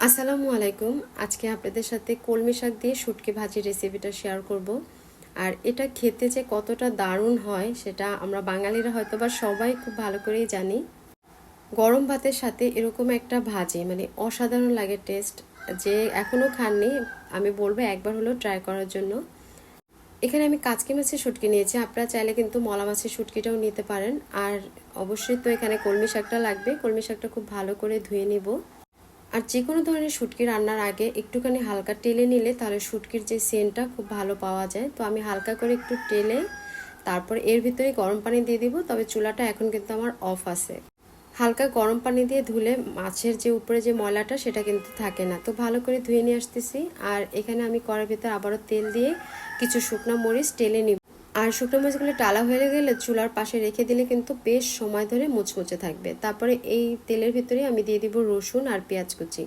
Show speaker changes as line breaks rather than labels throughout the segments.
আসসালামু আলাইকুম। আজকে আপনাদের সাথে কলমি শাক দিয়ে শুটকি ভাজি রেসিপিটা শেয়ার করব। আর এটা খেতে যে কতটা দারুণ হয় সেটা আমরা বাঙালিরা হয়তোবা সবাই খুব ভালো করেই জানি। গরম ভাতের সাথে এরকম একটা ভাজি মানে অসাধারণ লাগে টেস্ট। যে এখনও খাননি আমি বলবো একবার হলেও ট্রাই করার জন্য। এখানে আমি কাচকি মাছের শুটকি নিয়েছি, আপনারা চাইলে কিন্তু মলা মাছের শুটকিটাও নিতে পারেন। আর অবশ্যই তো এখানে কলমি শাকটা লাগবে, কলমি শাকটা খুব ভালো করে ধুয়ে নিব। আর যে কোনো ধরনের শুটকি রান্নার আগে একটুখানি হালকা টেলে নিলে তাহলে শুটকির যে সেন্টটা খুব ভালো পাওয়া যায়। তো আমি হালকা করে একটু টেলে তারপর এর ভিতরে গরম পানি দিয়ে দিব, তবে চুলাটা এখন কিন্তু আমার অফ আছে। হালকা গরম পানি দিয়ে ধুলে মাছের যে উপরে যে ময়লাটা সেটা কিন্তু থাকে না। তো ভালো করে ধুয়ে নিয়ে আসতেছি। আর এখানে আমি কড়াইয়ের ভিতরে আবারও তেল দিয়ে কিছু শুকনো মরিচ টেলে নিব। আর শুকনো মরিচগুলো টালা হয়ে গেলে চুলার পাশে রেখে দিলে কিন্তু বেশ সময় ধরে মুচমুচে থাকবে। তারপরে এই তেলের ভিতরে আমি দিয়ে দিব রসুন আর পেঁয়াজ কুচি।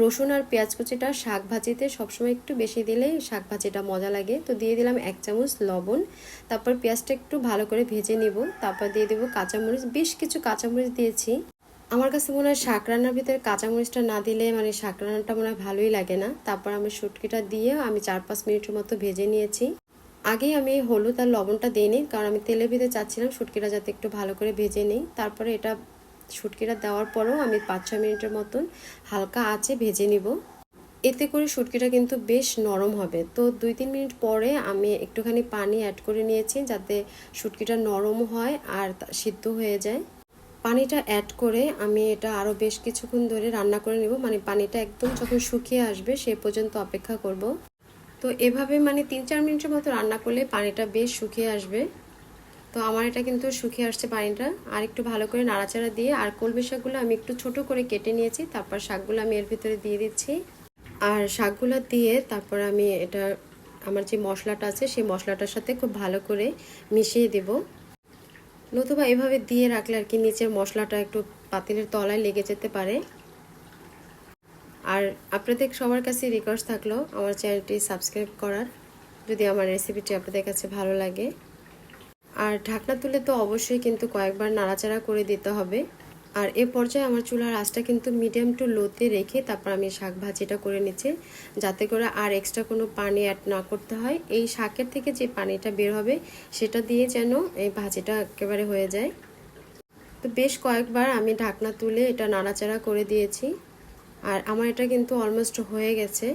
রসুন আর পেঁয়াজ কুচিটা শাক ভাজিতে সবসময় একটু বেশি দিলে শাক ভাজিটা মজা লাগে। তো দিয়ে দিলাম 1 চামচ লবণ। তারপর পেঁয়াজটা একটু ভালো করে ভেজে নিব। তারপর দিয়ে দেবো কাঁচামরিচ, বেশ কিছু কাঁচামরিচ দিয়েছি। আমার কাছে মনে হয় শাক রান্নার ভিতরে কাঁচামরিচটা না দিলে মানে শাক রান্নাটা মনে হয় ভালোই লাগে না। তারপর আমি শুটকিটা দিয়ে আমি 4-5 মিনিটের মতো ভেজে নিয়েছি। আগেই আমি হলুদ আর লবণটা দিইনি, কারণ আমি তেলের ভিতরে চাচ্ছিলাম শুটকিটা যাতে একটু ভালো করে ভেজে নিই। তারপরে এটা শুটকিটা দেওয়ার পরেও আমি 5-6 মিনিটের মতন হালকা আঁচে ভেজে নিব। এতে করে শুটকিটা কিন্তু বেশ নরম হবে। তো 2-3 মিনিট পরে আমি একটুখানি পানি অ্যাড করে নিয়েছি যাতে শুটকিটা নরম হয় আর সিদ্ধ হয়ে যায়। পানিটা অ্যাড করে আমি এটা আরও বেশ কিছুক্ষণ ধরে রান্না করে নেব, মানে পানিটা একদম যখন শুকিয়ে আসবে সে পর্যন্ত অপেক্ষা করব। তো এভাবে মানে 3-4 মিনিটের মতো রান্না করলে পানিটা বেশ শুকিয়ে আসবে। তো আমার এটা কিন্তু শুকিয়ে আসছে পানিটা। আর একটু ভালো করে নাড়াচাড়া দিয়ে আর কলমি শাকগুলো আমি একটু ছোট করে কেটে নিয়েছি, তারপর শাকগুলো আমি এর ভিতরে দিয়ে দিচ্ছি। আর শাকগুলো দিয়ে তারপর আমি এটা আমার যে মশলাটা আছে সেই মশলাটার সাথে খুব ভালো করে মিশিয়ে দেব। নতুবা এভাবে দিয়ে রাখলে আর কি নিচের মশলাটা একটু পাতিলের তলায় লেগে যেতে পারে। আর আপনাদের সবার কাছে রিকোয়েস্ট থাকলো আমার চ্যানেলটি সাবস্ক্রাইব করার, যদি আমার রেসিপিটি আপনাদের কাছে ভালো লাগে। আর ঢাকনা তুলে তো অবশ্যই কিন্তু কয়েকবার নাড়াচাড়া করে দিতে হবে। আর এ পর্যায়ে আমার চুলার আঁচটা কিন্তু মিডিয়াম টু লোতে রেখে তারপর আমি শাক ভাজিটা করে নিচ্ছি, যাতে করে আর এক্সট্রা কোনো পানি অ্যাড না করতে হয়। এই শাকের থেকে যে পানিটা বের হবে সেটা দিয়ে যেন এই ভাজিটা একেবারে হয়ে যায়। তো বেশ কয়েকবার আমি ঢাকনা তুলে এটা নাড়াচাড়া করে দিয়েছি। আর আমার এটা কিন্তু অলমোস্ট হয়ে গেছে।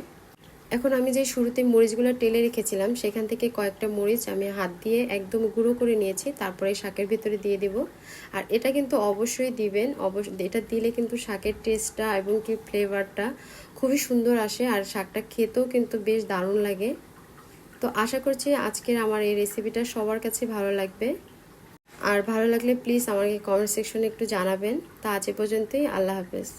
এখন আমি যে শুরুতে মরিচগুলো টেলে রেখেছিলাম সেখান থেকে কয়েকটা মরিচ আমি হাত দিয়ে একদম গুঁড়ো করে নিয়েছি, তারপরে শাকের ভিতরে দিয়ে দেব। আর এটা কিন্তু অবশ্যই দিবেন, এটা দিলে কিন্তু শাকের টেস্টটা এবং কি ফ্লেভারটা খুবই সুন্দর আসে আর শাকটা খেতেও কিন্তু বেশ দারুণ লাগে। তো আশা করছি আজকের আমার এই রেসিপিটা সবার কাছে ভালো লাগবে। আর ভালো লাগলে প্লিজ আমাকে কমেন্ট সেকশনে একটু জানাবেন। তা আজ এ পর্যন্তই, আল্লাহ হাফেজ।